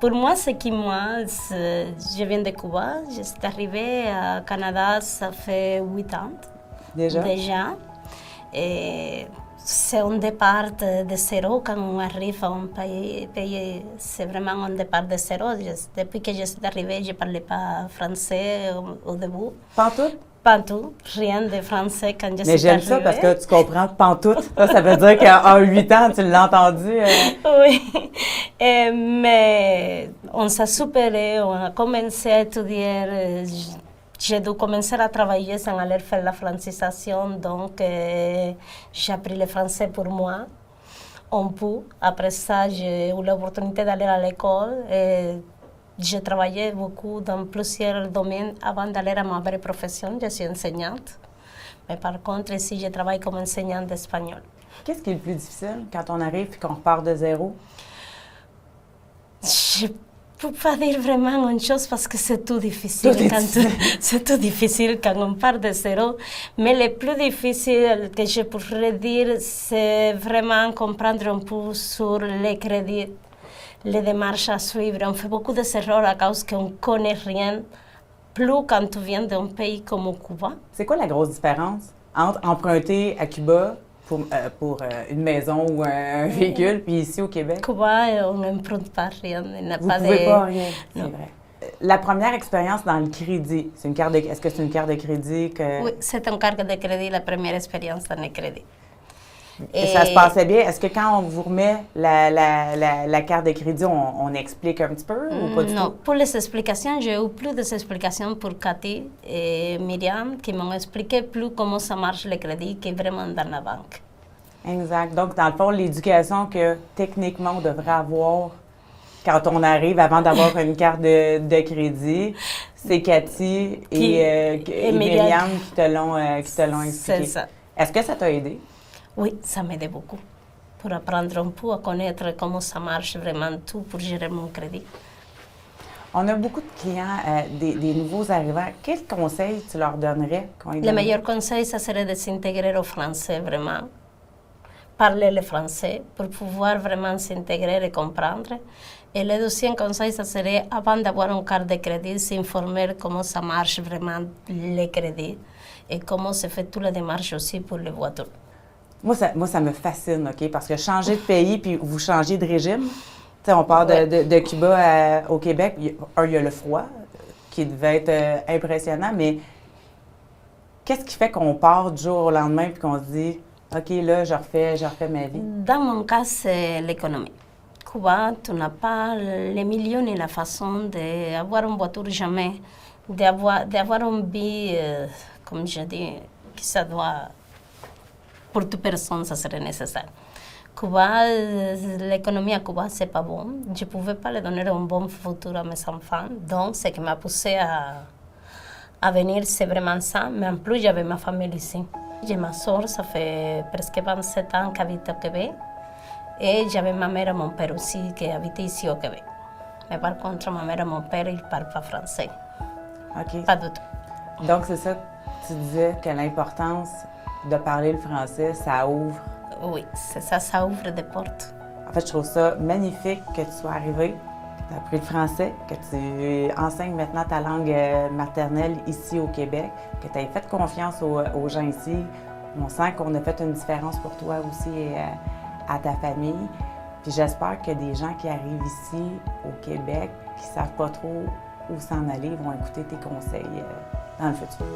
Pour moi, je viens de Cuba. Je suis arrivée au Canada, ça fait 8 ans déjà. Et c'est un départ de zéro quand on arrive à un pays, c'est vraiment un départ de zéro. Depuis que je suis arrivée, je ne parlais pas français au début. Pantoute? Pantoute, rien de français quand je suis arrivée. Mais j'aime ça parce que tu comprends pantoute. Ça veut dire qu'en 8 ans, tu l'as entendu. Oui, mais on s'est superé, on a commencé à étudier. J'ai dû commencer à travailler sans aller faire la francisation, donc j'ai appris le français pour moi, un peu. Après ça, j'ai eu l'opportunité d'aller à l'école. J'ai travaillé beaucoup dans plusieurs domaines avant d'aller à ma vraie profession. Je suis enseignante. Mais par contre, ici, je travaille comme enseignante d'espagnol. Qu'est-ce qui est le plus difficile quand on arrive et qu'on repart de zéro? Je ne peux pas dire vraiment une chose parce que c'est tout difficile. C'est tout difficile quand on part de zéro. Mais le plus difficile que je pourrais dire, c'est vraiment comprendre un peu sur les crédits, les démarches à suivre. On fait beaucoup d'erreurs à cause qu'on ne connaît rien, plus quand tu viens d'un pays comme Cuba. C'est quoi la grosse différence entre emprunter à Cuba pour une maison ou un véhicule, puis ici au Québec? Cuba, on n'emprunte pas rien. Vous ne pouvez pas rien, c'est vrai. La première expérience dans le crédit, est-ce que c'est une carte de crédit que... Oui, c'est une carte de crédit, la première expérience dans le crédit. Et ça se passait bien? Est-ce que quand on vous remet la carte de crédit, on explique un petit peu ou pas du tout? Non, pour les explications, j'ai eu plus d'explications pour Cathy et Myriam qui m'ont expliqué plus comment ça marche le crédit que vraiment dans la banque. Exact. Donc, dans le fond, l'éducation que techniquement on devrait avoir quand on arrive avant d'avoir une carte de crédit, c'est Cathy et Myriam qui te l'ont expliqué. C'est ça. Est-ce que ça t'a aidé? Oui, ça m'aide beaucoup pour apprendre un peu à connaître comment ça marche vraiment tout pour gérer mon crédit. On a beaucoup de clients, des nouveaux arrivants. Quels conseils tu leur donnerais? Le meilleur conseil, ça serait de s'intégrer au français, vraiment. Parler le français pour pouvoir vraiment s'intégrer et comprendre. Et le deuxième conseil, ça serait, avant d'avoir une carte de crédit, s'informer comment ça marche vraiment le crédit et comment se fait toutes les démarches aussi pour les voitures. Moi, ça me fascine, OK? Parce que changer de pays, puis vous changez de régime. T'sais, on part de Cuba au Québec. Il y a le froid, qui devait être impressionnant, mais qu'est-ce qui fait qu'on part du jour au lendemain puis qu'on se dit, OK, là, je refais ma vie? Dans mon cas, c'est l'économie. Cuba, tu n'as pas les millions ni la façon d'avoir une voiture jamais, d'avoir une vie, comme je dis, que ça doit... Pour toute personne, ça serait nécessaire. Cuba, l'économie à Cuba, c'est pas bon. Je ne pouvais pas leur donner un bon futur à mes enfants. Donc, ce qui m'a poussé à venir, c'est vraiment ça. Mais en plus, j'avais ma famille ici. J'ai ma soeur, ça fait presque 27 ans qu'elle habite au Québec. Et j'avais ma mère et mon père aussi qui habitaient ici au Québec. Mais par contre, ma mère et mon père, ils ne parlent pas français. OK. Pas du tout. Donc, c'est ça, tu disais que l'importance de parler le français, ça ouvre. Oui, c'est ça, ça ouvre des portes. En fait, je trouve ça magnifique que tu sois arrivée, que tu as appris le français, que tu enseignes maintenant ta langue maternelle ici au Québec, que tu aies fait confiance aux gens ici. On sent qu'on a fait une différence pour toi aussi et à ta famille. Puis j'espère que des gens qui arrivent ici au Québec, qui ne savent pas trop où s'en aller, vont écouter tes conseils dans le futur.